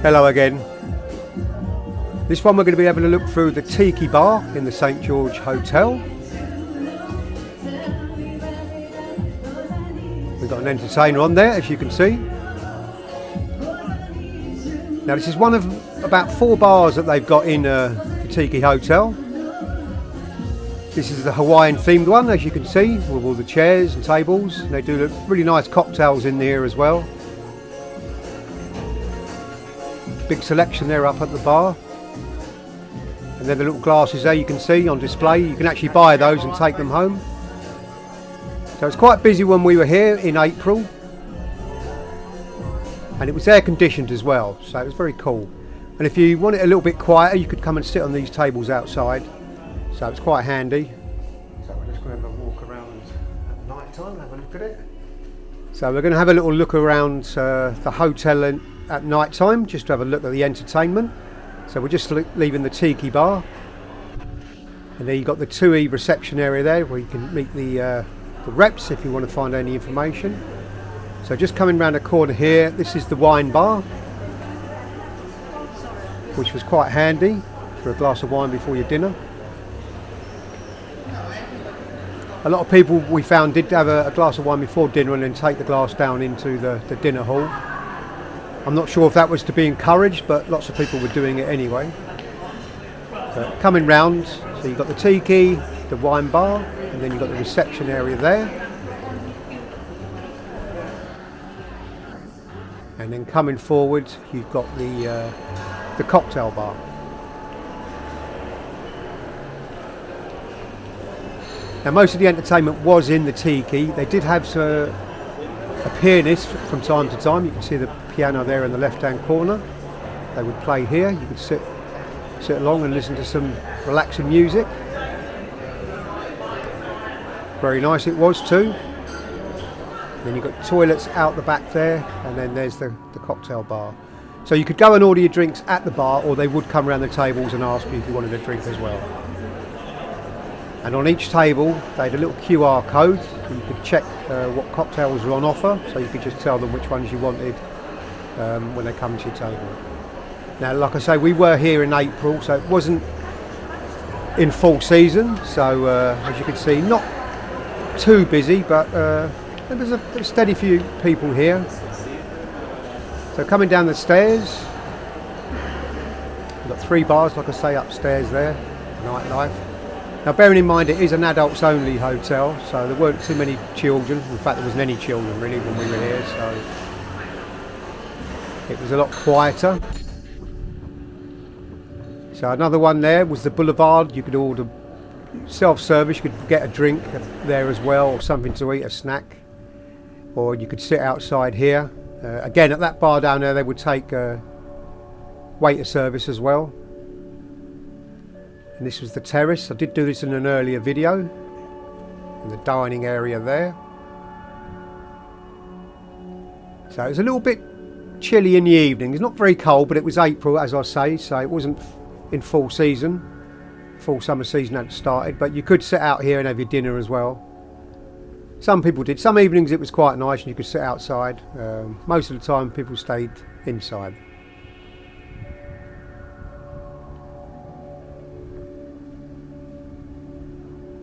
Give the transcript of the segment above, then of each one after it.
Hello again. This one we're going to be having a look through the Tiki Bar in the St George Hotel. We've got an entertainer on there, as you can see. Now this is one of about 4 bars that they've got in the Tiki Hotel. This is the Hawaiian themed one, as you can see, with all the chairs and tables. And they do really nice cocktails in here as well. Big selection there up at the bar. And then the little glasses there you can see on display. You can actually buy those and take them home. So it's quite busy when we were here in April. And it was air conditioned as well, so it was very cool. And if you want it a little bit quieter, you could come and sit on these tables outside. So it's quite handy. So we're just going to have a walk around at night time and have a look at it. So we're going to have a little look around the hotel at night time, just to have a look at the entertainment. So we're just leaving the Tiki Bar. And there you've got the 2E reception area there, where you can meet the reps if you want to find any information. So just coming around the corner here, this is the wine bar, which was quite handy for a glass of wine before your dinner. A lot of people we found did have a glass of wine before dinner and then take the glass down into the dinner hall. I'm not sure if that was to be encouraged, but lots of people were doing it anyway. But coming round, so you've got the Tiki, the wine bar, and then you've got the reception area there. And then coming forward, you've got the cocktail bar. Now most of the entertainment was in the Tiki. They did have a pianist from time to time. You can see the piano there in the left-hand corner. They would play here. You could sit along and listen to some relaxing music. Very nice it was too. Then you've got toilets out the back there, and then there's the cocktail bar. So you could go and order your drinks at the bar, or they would come around the tables and ask you if you wanted a drink as well. And on each table they had a little QR code, and you could check what cocktails were on offer, so you could just tell them which ones you wanted when they come to your table. Now like I say, we were here in April, so it wasn't in full season, so as you can see, not too busy, but there was a steady few people here. So coming down the stairs, we've got 3 bars, like I say, upstairs there, nightlife. Now bearing in mind it is an adults only hotel, so there weren't too many children. In fact, there wasn't any children really when we were here, so it was a lot quieter. So another one there was the Boulevard. You could order self-service, you could get a drink there as well, or something to eat, a snack. Or you could sit outside here. Again, at that bar down there they would take waiter service as well. And this was the Terrace. I did do this in an earlier video. In the dining area there. So it was a little bit chilly in the evening. It's not very cold, but it was April, as I say, so it wasn't in full season. Full summer season hadn't started, but you could sit out here and have your dinner as well. Some people did. Some evenings it was quite nice and you could sit outside. Most of the time people stayed inside.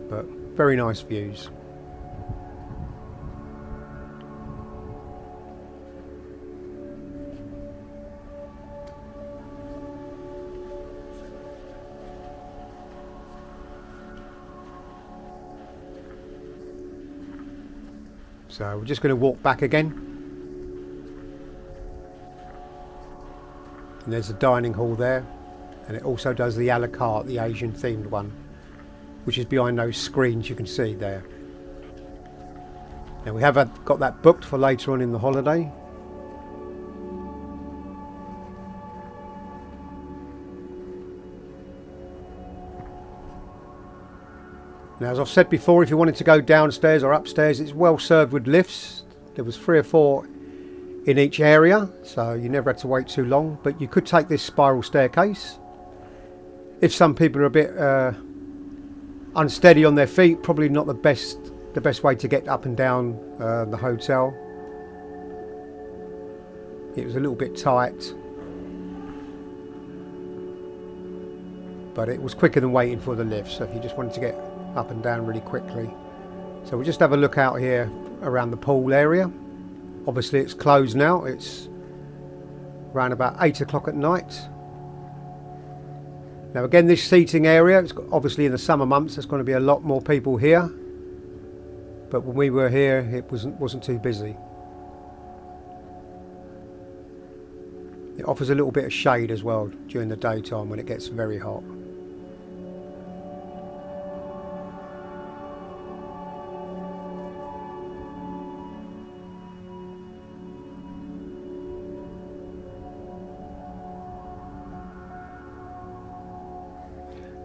But very nice views. So we're just going to walk back again. And there's the dining hall there. And it also does the a la carte, the Asian themed one, which is behind those screens you can see there. Now we have got that booked for later on in the holiday. Now, as I've said before, if you wanted to go downstairs or upstairs, it's well served with lifts. There was 3 or 4 in each area, so you never had to wait too long. But you could take this spiral staircase. If some people are a bit unsteady on their feet, probably not the best way to get up and down the hotel. It was a little bit tight. but it was quicker than waiting for the lift, so if you just wanted to get up and down really quickly. So we'll just have a look out here around the pool area. Obviously it's closed now, it's around about 8 o'clock at night. Now again, this seating area, it's obviously in the summer months there's going to be a lot more people here, but when we were here it wasn't too busy. It offers a little bit of shade as well during the daytime when it gets very hot.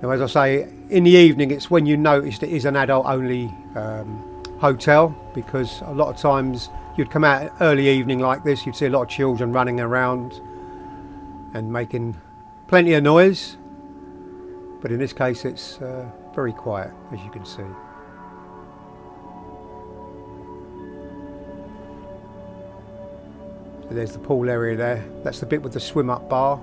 Now, as I say, in the evening it's when you noticed it is an adult only hotel, because a lot of times you'd come out early evening like this, you'd see a lot of children running around and making plenty of noise, but in this case it's very quiet, as you can see. So there's the pool area there, that's the bit with the swim up bar.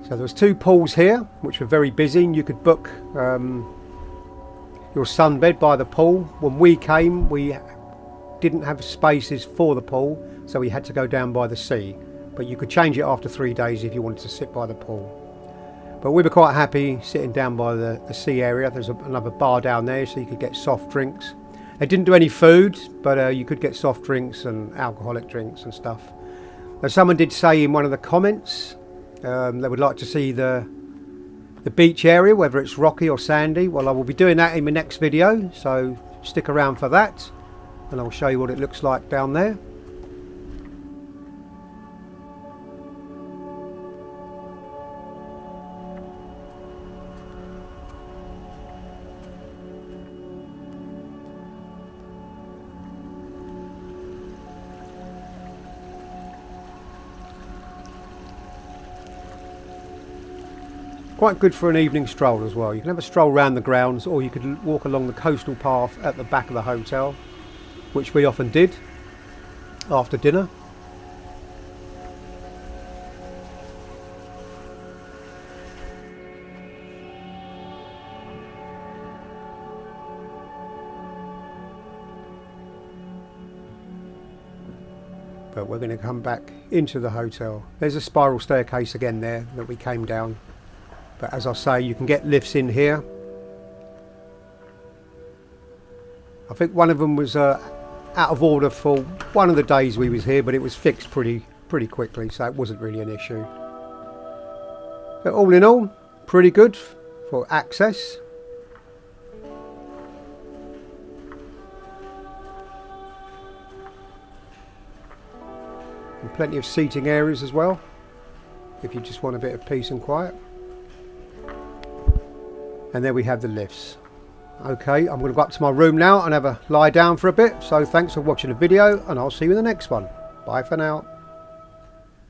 So there was 2 pools here which were very busy, and you could book your sunbed by the pool. When we came we didn't have spaces for the pool, so we had to go down by the sea, but you could change it after 3 days if you wanted to sit by the pool. But we were quite happy sitting down by the sea area. There's another bar down there so you could get soft drinks. They didn't do any food, but you could get soft drinks and alcoholic drinks and stuff. Now someone did say in one of the comments they would like to see the beach area, whether it's rocky or sandy. Well, I will be doing that in my next video, so stick around for that and I'll show you what it looks like down there. Quite good for an evening stroll as well. You can have a stroll around the grounds, or you could walk along the coastal path at the back of the hotel, which we often did after dinner. But we're going to come back into the hotel. There's a spiral staircase again there that we came down. But as I say, you can get lifts in here. I think one of them was out of order for one of the days we was here, but it was fixed pretty quickly, so it wasn't really an issue. But all in all, pretty good for access. And plenty of seating areas as well, if you just want a bit of peace and quiet. And there we have the lifts. Okay, I'm going to go up to my room now and have a lie down for a bit. So thanks for watching the video, and I'll see you in the next one. Bye for now.